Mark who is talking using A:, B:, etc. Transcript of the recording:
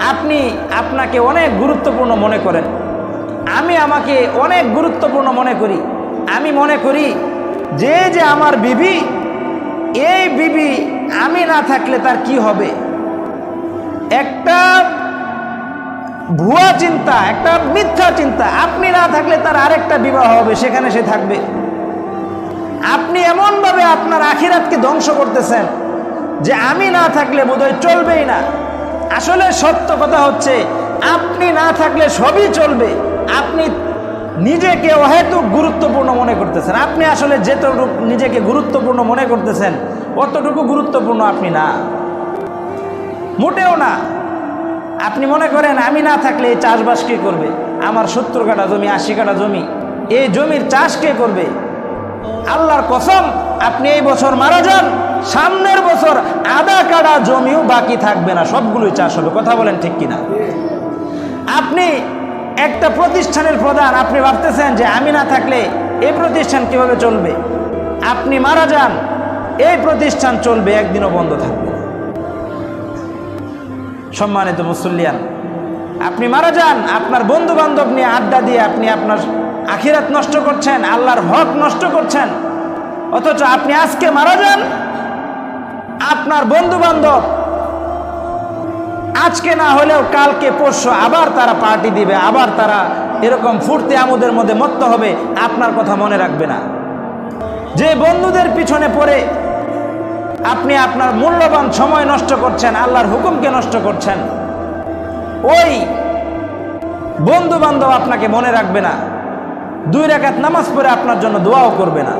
A: আপনি আপনাকে অনেক গুরুত্বপূর্ণ মনে করেন, আমি আমাকে অনেক গুরুত্বপূর্ণ মনে করি। আমি মনে করি যে আমার বিবি, এই বিবি আমি না থাকলে তার কি হবে। একটা ভুয়া চিন্তা, একটা মিথ্যা চিন্তা। আপনি না থাকলে তার আরেকটা বিবাহ হবে, সেখানে সে থাকবে। আপনি এমনভাবে আপনার আখিরাতকে ধ্বংস করতেছেন যে আমি না থাকলে বোধহয় চলবেই না। আসলে সত্য কথা হচ্ছে, আপনি না থাকলে সবই চলবে। আপনি নিজেকে অহেতুক গুরুত্বপূর্ণ মনে করতেছেন। আপনি আসলে যেটুকু নিজেকে গুরুত্বপূর্ণ মনে করতেছেন অতটুকু গুরুত্বপূর্ণ আপনি না, মোটেও না। আপনি মনে করেন আমি না থাকলে এই চাষবাস কে করবে, আমার 70 কাঠা জমি 80 কাঠা জমি, এই জমির চাষ কে করবে। আল্লাহর কসম, আপনি এই বছর মারা যান, সামনের বছর আধা কাঠা জমিও বাকি থাকবে না, সবগুলোই চাষ হবে। কথা বলেন ঠিক কিনা? আপনি একটা প্রতিষ্ঠানের প্রধান, আপনি ভাবতেছেন যে আমি না থাকলে এই প্রতিষ্ঠান কিভাবে চলবে। আপনি মারা যান, এই প্রতিষ্ঠান চলবে, একদিনও বন্ধ থাকবে না। সম্মানিত মুসল্লিয়ান, আপনি মারা যান, আপনার বন্ধু বান্ধব নিয়ে আড্ডা দিয়ে আপনি আপনার আখিরাত নষ্ট করছেন, আল্লাহর হক নষ্ট করছেন। অথচ আপনি আজকে মারা যান, আপনার বন্ধু বান্ধব আজকে না হলেও কালকে পরশু আবার তারা পার্টি দিবে, আবার তারা এরকম ফুর্তি আমোদের মধ্যে মত্ত হবে, আপনার কথা মনে রাখবে না। যে বন্ধুদের পিছনে পড়ে আপনি আপনার মূল্যবান সময় নষ্ট করছেন, আল্লাহর হুকুমকে নষ্ট করছেন, ওই বন্ধু বান্ধব আপনাকে মনে রাখবে না, 2 রাকাত নামাজ পড়ে আপনার জন্য দোয়াও করবে না।